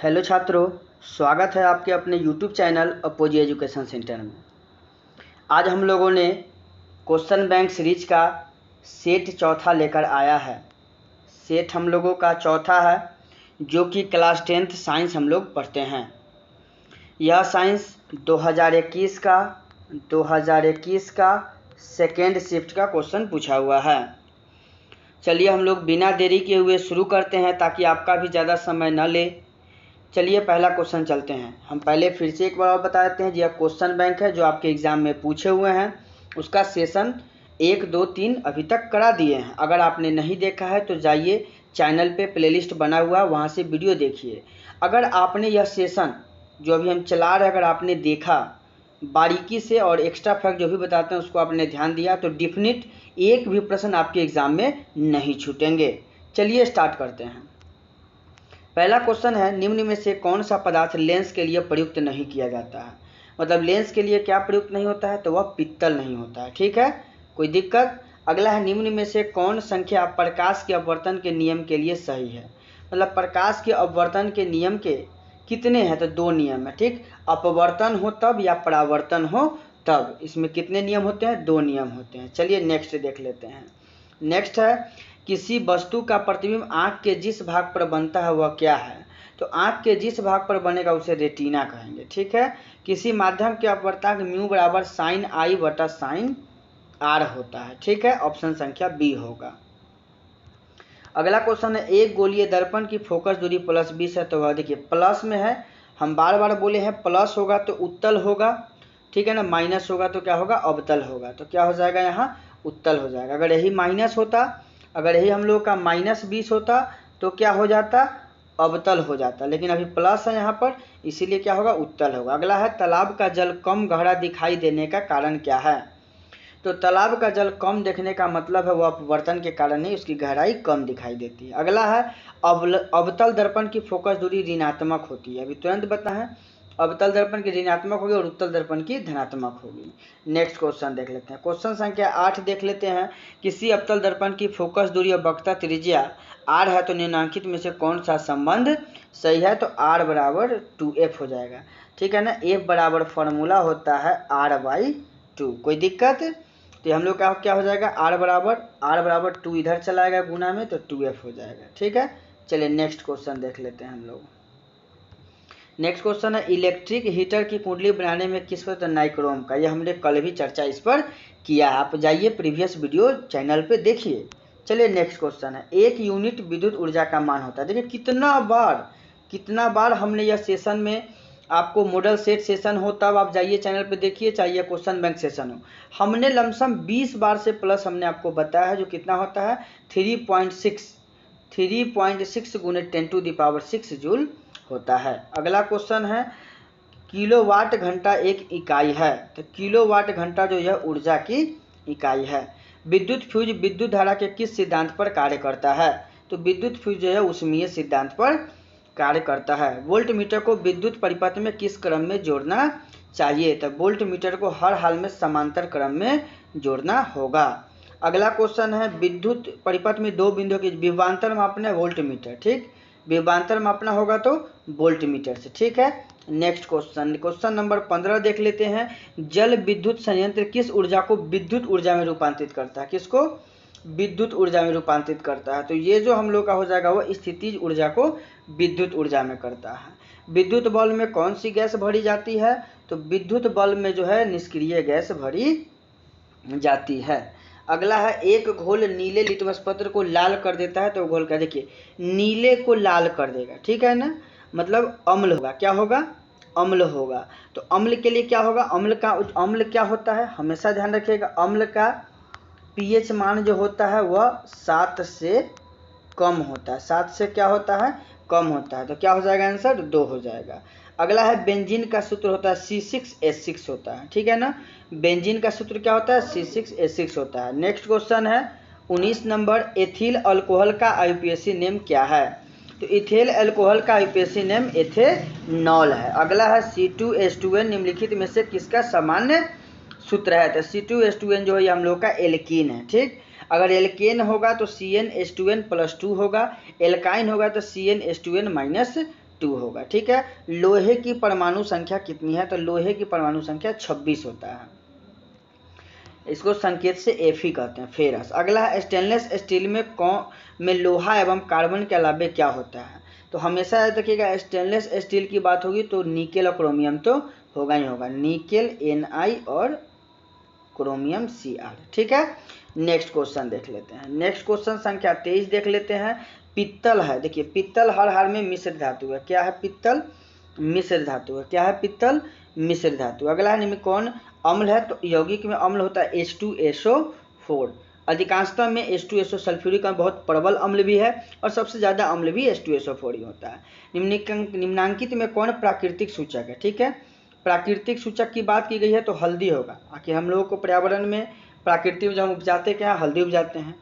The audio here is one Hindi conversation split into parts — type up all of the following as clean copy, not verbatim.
हेलो छात्रों, स्वागत है आपके अपने YouTube channel apogee education centre में। आज हम लोगों ने क्वेश्चन बैंक सीरीज का सेट चौथा लेकर आया है। सेट हम लोगों का चौथा है जो कि क्लास 10th साइंस हम लोग पढ़ते हैं। यह साइंस 2021 का सेकेंड शिफ्ट का क्वेश्चन पूछा हुआ है। चलिए हम लोग बिना देरी किए हुए शुरू करते हैं ताकि आपका भी ज़्यादा समय न ले। चलिए पहला क्वेश्चन चलते हैं। हम पहले फिर से एक बार और बता देते हैं, यह क्वेश्चन बैंक है जो आपके एग्ज़ाम में पूछे हुए हैं। उसका सेशन 1, 2, 3 अभी तक करा दिए हैं। अगर आपने नहीं देखा है तो जाइए, चैनल पे प्लेलिस्ट बना हुआ है, वहाँ से वीडियो देखिए। अगर आपने यह सेशन जो अभी हम चला रहे हैं अगर आपने देखा बारीकी से और एक्स्ट्रा फैक्ट जो भी बताते हैं उसको आपने ध्यान दिया तो डिफिनिट एक भी प्रश्न आपके एग्ज़ाम में नहीं छूटेंगे। चलिए स्टार्ट करते हैं। पहला क्वेश्चन है, निम्न में से कौन सा पदार्थ लेंस के लिए प्रयुक्त नहीं किया जाता है। मतलब लेंस के लिए क्या प्रयुक्त नहीं होता है, तो वह पित्तल नहीं होता है। ठीक है, कोई दिक्कत। अगला है, निम्न में से कौन संख्या प्रकाश के अपवर्तन के नियम के लिए सही है। मतलब प्रकाश के अपवर्तन के नियम के कितने हैं, तो 2 नियम है। ठीक, अपवर्तन हो तब या परावर्तन हो तब, इसमें कितने नियम होते हैं, 2 नियम होते हैं। चलिए नेक्स्ट देख लेते हैं। नेक्स्ट है, किसी वस्तु का प्रतिबिंब आँख के जिस भाग पर बनता है वह क्या है। तो आँख के जिस भाग पर बनेगा उसे रेटिना कहेंगे। ठीक है, किसी माध्यम के अपवर्तक म्यू बराबर साइन आई बटा साइन आर होता है। ठीक है, ऑप्शन संख्या बी होगा। अगला क्वेश्चन है, एक गोलीय दर्पण की फोकस दूरी +20 है। तो वह देखिए प्लस में है, हम बार बार बोले हैं प्लस होगा तो उत्तल होगा। ठीक है ना, माइनस होगा तो क्या होगा, अवतल होगा। तो क्या हो जाएगा, यहाँ उत्तल हो जाएगा। अगर यही माइनस होता, अगर यही हम लोग का -20 होता तो क्या हो जाता, अवतल हो जाता। लेकिन अभी प्लस है यहाँ पर, इसीलिए क्या होगा, उत्तल होगा। अगला है, तालाब का जल कम गहरा दिखाई देने का कारण क्या है। तो तालाब का जल कम देखने का मतलब है वह अपवर्तन के कारण नहीं, उसकी गहराई कम दिखाई देती है। अगला है, अवतल दर्पण की फोकस दूरी ऋणात्मक होती है। अभी तुरंत बताएं, अवतल दर्पण की ऋणात्मक होगी और उत्तल दर्पण की धनात्मक होगी। नेक्स्ट क्वेश्चन देख लेते हैं। क्वेश्चन संख्या 8 देख लेते हैं। किसी अवतल दर्पण की फोकस दूरी और वक्रता त्रिज्या r है तो निम्नलिखित में से कौन सा संबंध सही है। तो r बराबर 2f हो जाएगा। ठीक है ना, f बराबर फॉर्मूला होता है r/2। कोई दिक्कत, तो हम लोग का क्या हो जाएगा, r बराबर 2 इधर चलाएगा गुना में तो 2f हो जाएगा। ठीक है, चलिए नेक्स्ट क्वेश्चन देख लेते हैं हम लोग। नेक्स्ट क्वेश्चन है, इलेक्ट्रिक हीटर की कुंडली बनाने में किस पर, तो नाइक्रोम का। ये हमने कल भी चर्चा इस पर किया है, आप जाइए प्रीवियस वीडियो चैनल पे देखिए। चलिए नेक्स्ट क्वेश्चन है, 1 यूनिट विद्युत ऊर्जा का मान होता है। देखिए कितना बार हमने यह सेशन में आपको मॉडल सेट सेशन हो तब आप जाइए चैनल पे देखिए, चाहिए क्वेश्चन बैंक सेशन हो, हमने लमसम 20 बार से प्लस हमने आपको बताया है, जो कितना होता है 3.6 गुने 10⁶ जूल होता है। अगला क्वेश्चन है, किलोवाट घंटा एक इकाई है। तो किलोवाट घंटा जो यह ऊर्जा की इकाई है। विद्युत फ्यूज विद्युत धारा के किस सिद्धांत पर कार्य करता है। तो विद्युत फ्यूज जो है ऊष्मीय सिद्धांत पर कार्य करता है। वोल्ट मीटर को विद्युत परिपथ में किस क्रम में जोड़ना चाहिए। तो वोल्ट मीटर को हर हाल में समांतर क्रम में जोड़ना होगा। अगला क्वेश्चन है, विद्युत परिपथ में 2 बिंदुओं की विभवांतर मापना है वोल्ट मीटर। ठीक, विभवांतर मापना होगा तो वोल्ट मीटर से। ठीक है, नेक्स्ट क्वेश्चन नंबर 15 देख लेते हैं। जल विद्युत संयंत्र किस ऊर्जा को विद्युत ऊर्जा में रूपांतरित करता है। किसको, विद्युत ऊर्जा में रूपांतरित करता है। तो ये जो हम लोग का हो जाएगा वो स्थितिज ऊर्जा को विद्युत ऊर्जा में करता है। विद्युत बल्ब में कौन सी गैस भरी जाती है। तो विद्युत बल्ब में जो है निष्क्रिय गैस भरी जाती है। अगला है, एक घोल नीले लिटमस पत्र को लाल कर देता है। तो घोल का देखिए नीले को लाल कर देगा। ठीक है ना, मतलब अम्ल होगा। क्या होगा, अम्ल होगा। तो अम्ल के लिए क्या होगा, अम्ल क्या होता है, हमेशा ध्यान रखिएगा, अम्ल का pH मान जो होता है वह 7 से कम होता है। 7 से क्या होता है, कम होता है। तो क्या हो जाएगा, आंसर 2 हो जाएगा। अगला है, बेंजीन का सूत्र होता है C6H6 होता है। ठीक है ना, बेंजीन का सूत्र क्या होता है, C6H6 होता है। नेक्स्ट क्वेश्चन है 19 नंबर, एथिल अल्कोहल का IUPAC नेम क्या है। तो इथेल अल्कोहल का IUPAC नेम एथेनॉल है। अगला है, C2H2N निम्नलिखित में से किसका सामान्य सूत्र है। तो C2H2N जो है हम लोग का एल्कीन है। ठीक, अगर एल्केन होगा तो CnH2n+2 होगा, एल्काइन होगा तो CnH2n-2 2 होगा। ठीक है, लोहे की परमाणु संख्या कितनी है? तो लोहे की परमाणु संख्या 26 होता है। इसको संकेत से Fe कहते हैं, फेरस। अगला है स्टेनलेस स्टील में लोहा एवं कार्बन के अलावे क्या होता है? तो हमेशा याद रखिएगा, स्टेनलेस स्टील की बात होगी तो निकेल और क्रोमियम तो होगा ही होगा, निकेल Na और क्रोमियम Cr। ठीक है, नेक्स्ट क्वेश्चन देख लेते हैं। नेक्स्ट क्वेश्चन संख्या 23 देख लेते हैं। पित्तल है, देखिए पित्तल हर हाल में मिश्र धातु है। क्या है? पित्तल मिश्र धातु है। क्या है? पित्तल मिश्र धातु। अगला है निम्न कौन अम्ल है? तो यौगिक में अम्ल होता है H2SO4। अधिकांशतः में H2SO सल्फ्यूरिक का बहुत प्रबल अम्ल भी है और सबसे ज़्यादा अम्ल भी H2SO4 ही होता है। निम्नांकित में कौन प्राकृतिक सूचक है? ठीक है, प्राकृतिक सूचक की बात की गई है तो हल्दी होगा। आखिर हम लोगों को पर्यावरण में प्राकृतिक जब हम उपजाते क्या हल्दी उपजाते हैं।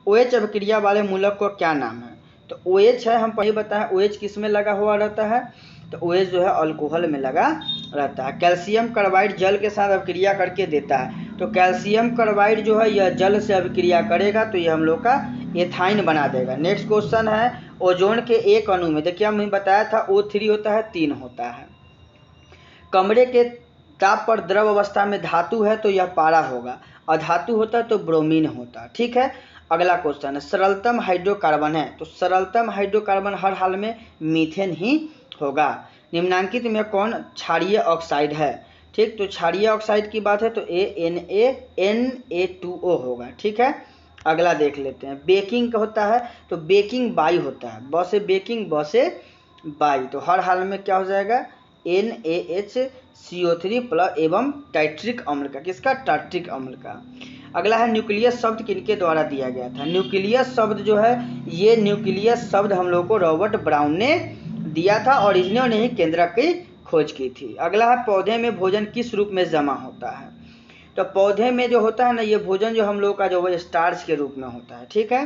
OH अभिक्रिया वाले मूलक को क्या नाम है? तो OH है, हम पहले बताएं OH किस में लगा हुआ रहता है? तो OH जो है अल्कोहल में लगा रहता है। कैल्शियम कार्बाइड जल के साथ अभिक्रिया करके देता है, तो कैल्शियम कार्बाइड जो है यह जल से अभिक्रिया करेगा तो ये हम लोग का एथाइन बना देगा। नेक्स्ट क्वेश्चन है ओजोन के एक अणु में, देखिए हमने बताया था O3 होता है, 3 होता है। कमरे के ताप पर द्रव अवस्था में धातु है तो यह पारा होगा, अधातु होता है तो ब्रोमीन होता। ठीक है, अगला क्वेश्चन है सरलतम हाइड्रोकार्बन है, तो सरलतम हाइड्रोकार्बन हर हाल में मीथेन ही होगा। निम्नांकित में कौन क्षारीय ऑक्साइड है? ठीक, तो क्षारीय ऑक्साइड की बात है तो Na2O होगा। ठीक है, अगला देख लेते हैं। बेकिंग होता है तो बेकिंग बाई होता है, ब से बेकिंग ब से बाई, तो हर हाल में क्या हो जाएगा NaHCO3 प्लस एवं टाइट्रिक अम्ल का, किसका? टाइट्रिक अम्ल का। अगला है न्यूक्लियस शब्द किनके द्वारा दिया गया था? न्यूक्लियस शब्द जो है ये न्यूक्लियस शब्द हम लोग को रॉबर्ट ब्राउन ने दिया था और इन्होंने ही केंद्रक की खोज की थी। अगला है पौधे में भोजन किस रूप में जमा होता है? तो पौधे में जो होता है ना ये भोजन जो हम लोग का जो वो स्टार्च के रूप में होता है। ठीक है,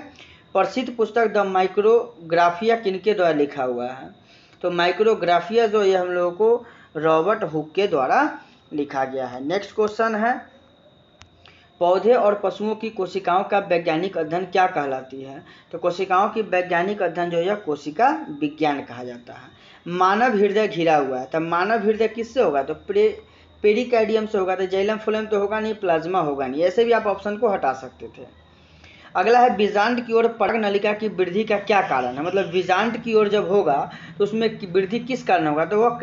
प्रसिद्ध पुस्तक द माइक्रोग्राफिया किनके द्वारा लिखा हुआ है? तो माइक्रोग्राफिया जो ये हम लोगों को रॉबर्ट हुक के द्वारा लिखा गया है। नेक्स्ट क्वेश्चन है पौधे और पशुओं की कोशिकाओं का वैज्ञानिक अध्ययन क्या कहलाती है? तो कोशिकाओं की वैज्ञानिक अध्ययन जो है कोशिका विज्ञान कहा जाता है। मानव हृदय घिरा हुआ है, तब मानव हृदय किससे होगा? तो पेरिकार्डियम से होगा। तो जैलम फ्लोएम तो होगा नहीं, प्लाज्मा होगा नहीं, ऐसे भी आप ऑप्शन को हटा सकते थे। अगला है बीजांड की ओर पराग नलिका की वृद्धि का क्या कारण है? मतलब बीजांड की ओर जब होगा तो उसमें वृद्धि किस कारण होगा? तो वह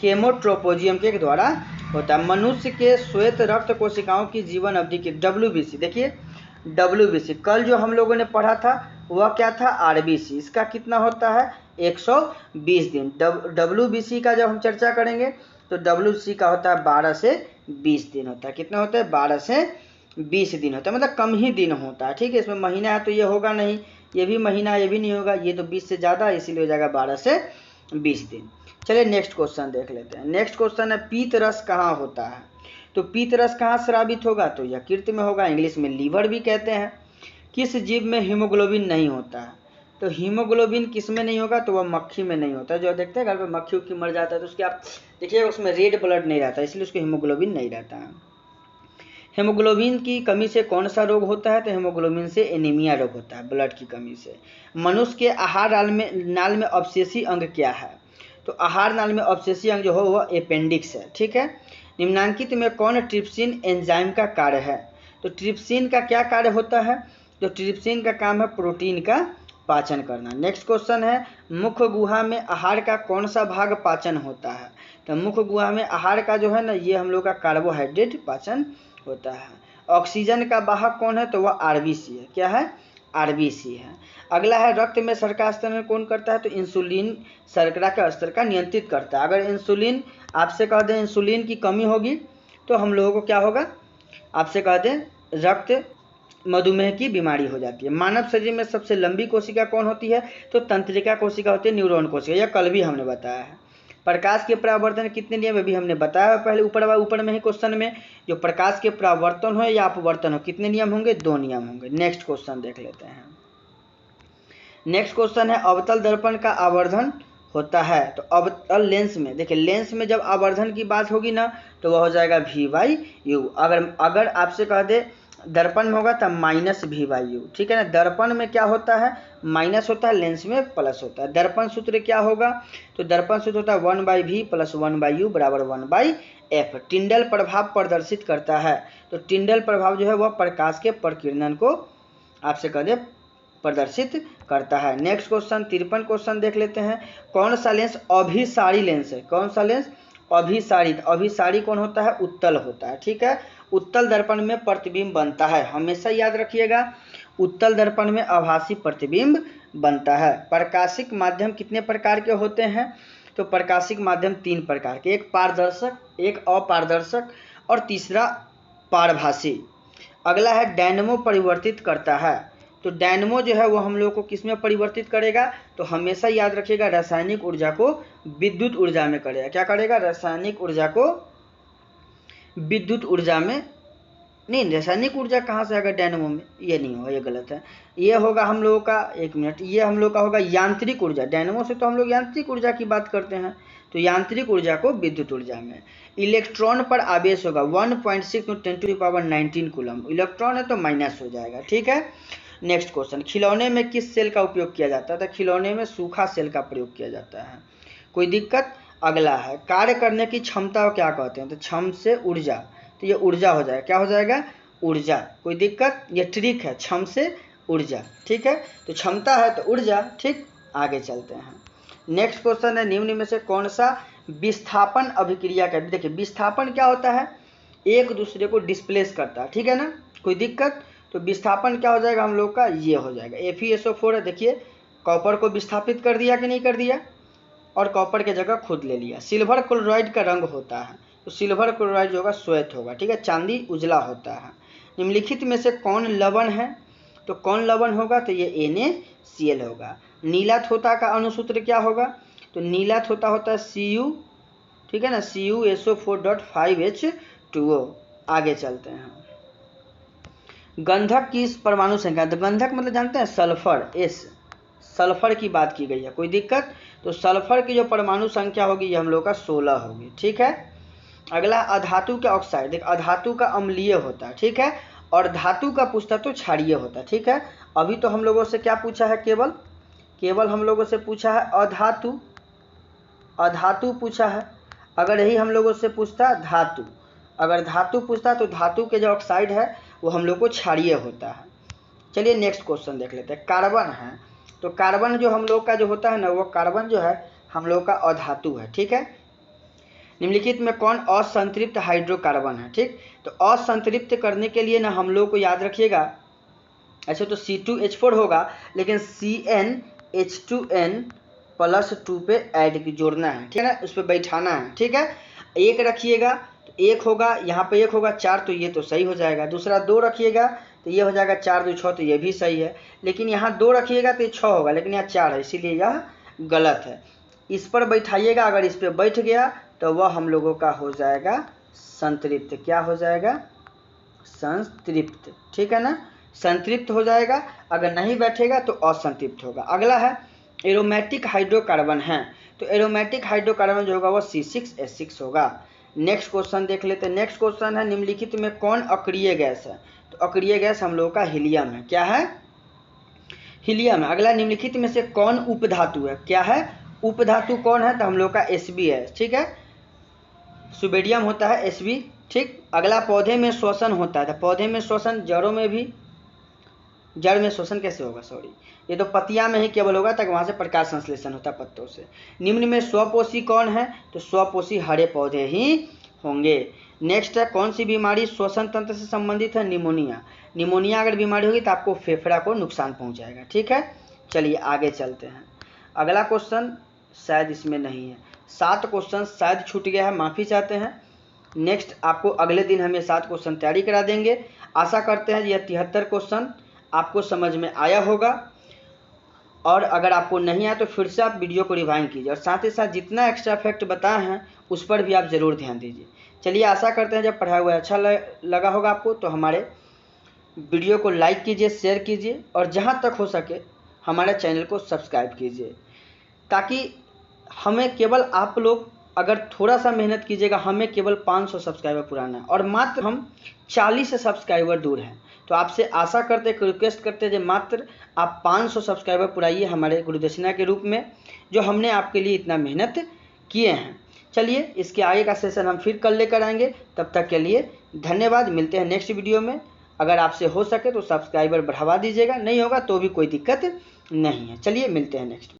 केमोट्रोपोजियम के द्वारा होता है। मनुष्य के श्वेत रक्त कोशिकाओं की जीवन अवधि की WBC, देखिए WBC कल जो हम लोगों ने पढ़ा था वह क्या था? RBC, इसका कितना होता है? 120 दिन। WBC का जब हम चर्चा करेंगे तो WBC का होता है 12 से 20 दिन होता है। कितना होता है? 12 से 20 दिन होता है, मतलब कम ही दिन होता है। ठीक है, इसमें महीना है तो ये होगा नहीं, ये भी महीना ये भी नहीं होगा, ये तो 20 से ज़्यादा इसीलिए हो जाएगा 12 से 20 दिन। चलिए नेक्स्ट क्वेश्चन देख लेते हैं। नेक्स्ट क्वेश्चन है पीत रस कहाँ होता है? तो पीत रस कहाँ स्रावित होगा? तो यकृत में होगा, इंग्लिश में लीवर भी कहते हैं। किस जीव में हीमोग्लोबिन नहीं होता है? तो हीमोग्लोबिन किस में नहीं होगा? तो वह मक्खी में नहीं होता। जो देखते हैं घर पे मक्खी उक्खी मर जाता है तो उसके आप देखिएगा उसमें रेड ब्लड नहीं रहता, इसलिए उसको हीमोग्लोबिन नहीं रहता है। हेमोग्लोबिन की कमी से कौन सा रोग होता है? तो हेमोग्लोबिन से एनीमिया रोग होता है, ब्लड की कमी से। मनुष्य के आहार नाल में अवशेषी अंग क्या है? तो आहार नाल में अवशेषी अंग जो हो वह अपेंडिक्स है। ठीक है, निम्नांकित में कौन ट्रिप्सिन एंजाइम का कार्य है? तो ट्रिप्सिन का क्या कार्य होता है? तो ट्रिप्सिन का काम है प्रोटीन का पाचन करना। नेक्स्ट क्वेश्चन है मुख्य गुहा में आहार का कौन सा भाग पाचन होता है? तो मुख्य गुहा में आहार का जो है ना ये हम लोग का कार्बोहाइड्रेट पाचन होता है। ऑक्सीजन का वाहक कौन है? तो वह RBC है। क्या है? RBC है। अगला है रक्त में शर्करा स्तर में कौन करता है? तो इंसुलिन शर्करा का स्तर का नियंत्रित करता है। अगर इंसुलिन आपसे कह दें इंसुलिन की कमी होगी तो हम लोगों को क्या होगा? आपसे कह दें रक्त मधुमेह की बीमारी हो जाती है। मानव शरीर में सबसे लंबी कोशिका कौन होती है? तो तंत्रिका कोशिका होती है, न्यूरॉन कोशिका, यह कल भी हमने बताया है। प्रकाश के परावर्तन कितने नियम अभी हमने बताया पहले ऊपर में ही क्वेश्चन में, जो प्रकाश के परावर्तन हो या अपवर्तन हो कितने नियम होंगे? 2 नियम होंगे। नेक्स्ट क्वेश्चन देख लेते हैं। नेक्स्ट क्वेश्चन है अवतल दर्पण का आवर्धन होता है। तो अवतल लेंस में देखिए लेंस में जब आवर्धन की बात होगी ना तो वह हो जाएगा V/U। अगर आपसे कह दे दर्पण में होगा तब माइनस वी बाई यू, ठीक है ना। दर्पण में क्या होता है, माइनस होता है, लेंस में प्लस होता है। दर्पण सूत्र क्या होगा, तो दर्पण सूत्र होता है 1/v + 1/u = 1/f। टिंडल प्रभाव प्रदर्शित करता है, तो टिंडल प्रभाव जो है वह प्रकाश के प्रकीर्णन को आपसे कह दे प्रदर्शित करता है। नेक्स्ट क्वेश्चन 53 क्वेश्चन देख लेते हैं। कौन सा लेंस अभिसारी लेंस है, कौन सा लेंस अभिसारी। अभिसारी कौन होता है, उत्तल होता है, ठीक है। उत्तल दर्पण में प्रतिबिंब बनता है, हमेशा याद रखिएगा, उत्तल दर्पण में आभासी प्रतिबिंब बनता है। प्रकाशिक माध्यम कितने प्रकार के होते हैं, तो प्रकाशिक माध्यम 3 प्रकार के, एक पारदर्शक, एक अपारदर्शक और तीसरा पारभासी। अगला है डायनेमो परिवर्तित करता है, तो डायनेमो जो है वो हम लोग को किस में परिवर्तित करेगा, तो हमेशा याद रखिएगा रासायनिक ऊर्जा को विद्युत ऊर्जा में करेगा। क्या करेगा, रासायनिक ऊर्जा को विद्युत ऊर्जा में, नहीं रासायनिक ऊर्जा कहाँ से आएगा डायनेमो में, ये नहीं होगा, ये गलत है। ये होगा हम लोगों का, एक मिनट, ये हम लोग का होगा यांत्रिक ऊर्जा। डायनेमो से तो हम लोग यांत्रिक ऊर्जा की बात करते हैं, तो यांत्रिक ऊर्जा को विद्युत ऊर्जा में। इलेक्ट्रॉन पर आवेश होगा 1.6 × 10⁻19 कूलम, इलेक्ट्रॉन है तो माइनस हो जाएगा, ठीक है। नेक्स्ट क्वेश्चन, खिलौने में किस सेल का उपयोग किया जाता है, तो खिलौने में सूखा सेल का प्रयोग किया जाता है। कोई दिक्कत। अगला है कार्य करने की क्षमता को क्या कहते हैं, तो क्षम से ऊर्जा, तो ये ऊर्जा हो जाएगा, क्या हो जाएगा, ऊर्जा। कोई दिक्कत, ये ट्रिक है, क्षम से ऊर्जा, ठीक है। तो क्षमता है तो ऊर्जा, ठीक। आगे चलते हैं। नेक्स्ट क्वेश्चन है, निम्न में से कौन सा विस्थापन अभिक्रिया का, देखिए विस्थापन क्या होता है, एक दूसरे को डिस्प्लेस करता है, ठीक है ना। कोई दिक्कत, तो विस्थापन क्या हो जाएगा हम लोग का, ये हो जाएगा FeSO4 है। देखिए कॉपर को विस्थापित कर दिया कि नहीं कर दिया, और कॉपर के जगह खुद ले लिया। सिल्वर क्लोराइड का रंग होता है, तो सिल्वर क्लोराइड जो होगा श्वेत होगा, ठीक है। चांदी उजला होता है। निम्नलिखित में से कौन लवण है, तो कौन लवण होगा, तो ये NaCl होगा। नीला थोथा का अणुसूत्र क्या होगा, तो नीला थोथा होता है Cu, ठीक है ना, CuSO4.5H2O। आगे चलते हैं। गंधक की परमाणु संख्या, तो गंधक मतलब जानते हैं सल्फर, सल्फर की बात की गई है। कोई दिक्कत, तो सल्फर की जो परमाणु संख्या होगी ये हम लोग का 16 होगी, ठीक है। अगला अधातु का ऑक्साइड, देख अधातु का अम्लीय होता है, ठीक है, और धातु का पूछता तो क्षारीय होता है, ठीक है। अभी तो हम लोगों से क्या पूछा है, केवल हम लोगों से पूछा है अधातु पूछा है। अगर यही हम लोगों से पूछता धातु, अगर धातु पूछता तो धातु के जो ऑक्साइड है वो हम लोग को क्षारीय होता है। चलिए नेक्स्ट क्वेश्चन देख लेते हैं। कार्बन है, तो कार्बन जो हम लोग का जो होता है ना, वो कार्बन जो है हम लोग का अधातु है, ठीक है। निम्नलिखित में कौन असंतृप्त हाइड्रोकार्बन है, ठीक। तो असंतृप्त करने के लिए ना हम लोग को याद रखिएगा, ऐसे तो C2H4 होगा, लेकिन CnH2n+2 पे ऐड जोड़ना है, ठीक है ना, उस पर बैठाना है, ठीक है। एक रखिएगा तो एक होगा, यहाँ पे एक होगा 4, तो ये तो सही हो जाएगा। दूसरा 2 रखिएगा तो ये हो जाएगा 4 2 6, तो ये भी सही है। लेकिन यहाँ 2 रखिएगा तो ये 6 होगा, लेकिन यहाँ 4 है, इसीलिए यह गलत है। इस पर बैठाइएगा, अगर इस पर बैठ गया तो वह हम लोगों का हो जाएगा संतृप्त। क्या हो जाएगा, संतृप्त, ठीक है ना, संतृप्त हो जाएगा। अगर नहीं बैठेगा तो असंतृप्त होगा। अगला है एरोमेटिक हाइड्रोकार्बन है, तो एरोमेटिक हाइड्रोकार्बन जो होगा वो C6H6 होगा। नेक्स्ट क्वेश्चन देख लेते हैं। नेक्स्ट क्वेश्चन है, निम्नलिखित में कौन अक्रिय गैस है, तो अक्रिय गैस हम लोगों का हीलियम है। क्या है, हीलियम है। अगला, निम्नलिखित में से कौन उपधातु है, क्या है, उपधातु कौन है, तो हम लोग का Sb है, ठीक है। सुबेडियम होता है Sb, ठीक। अगला, पौधे में श्वसन होता है, तो पौधे में श्वसन, जड़ों में भी, जड़ में श्वसन कैसे होगा, सॉरी, ये तो पत्तियां में ही केवल होगा, तक वहां से प्रकाश संश्लेषण होता है पत्तों से। निम्न में स्वपोषी कौन है, तो स्वपोषी हरे पौधे ही होंगे। नेक्स्ट है, कौन सी बीमारी श्वसन तंत्र से संबंधित है, निमोनिया। निमोनिया अगर बीमारी होगी तो आपको फेफड़ा को नुकसान पहुंचाएगा, ठीक है। चलिए आगे चलते हैं। अगला क्वेश्चन शायद इसमें नहीं है, 7 क्वेश्चन शायद छूट गया है, माफ़ी चाहते हैं। नेक्स्ट आपको अगले दिन हम ये 7 क्वेश्चन तैयारी करा देंगे। आशा करते हैं यह 73 क्वेश्चन आपको समझ में आया होगा, और अगर आपको नहीं आया तो फिर से आप वीडियो को रिवाइंड कीजिए, और साथ ही साथ जितना एक्स्ट्रा फैक्ट बताए हैं उस पर भी आप ज़रूर ध्यान दीजिए। चलिए, आशा करते हैं जब पढ़ाया हुआ अच्छा लगा होगा आपको, तो हमारे वीडियो को लाइक कीजिए, शेयर कीजिए, और जहाँ तक हो सके हमारे चैनल को सब्सक्राइब कीजिए, ताकि हमें केवल आप लोग अगर थोड़ा सा मेहनत कीजिएगा, हमें केवल 500 सब्सक्राइबर पुराना है, और मात्र हम 40 सब्सक्राइबर दूर हैं। तो आपसे आशा करते, रिक्वेस्ट करते जो मात्र आप 500 सब्सक्राइबर पुराइए हमारे गुरुदक्षिणा के रूप में, जो हमने आपके लिए इतना मेहनत किए हैं। चलिए इसके आगे का सेशन हम फिर कल लेकर आएंगे। तब तक के लिए धन्यवाद। मिलते हैं नेक्स्ट वीडियो में। अगर आपसे हो सके तो सब्सक्राइबर बढ़ावा दीजिएगा, नहीं होगा तो भी कोई दिक्कत नहीं है। चलिए मिलते हैं नेक्स्ट।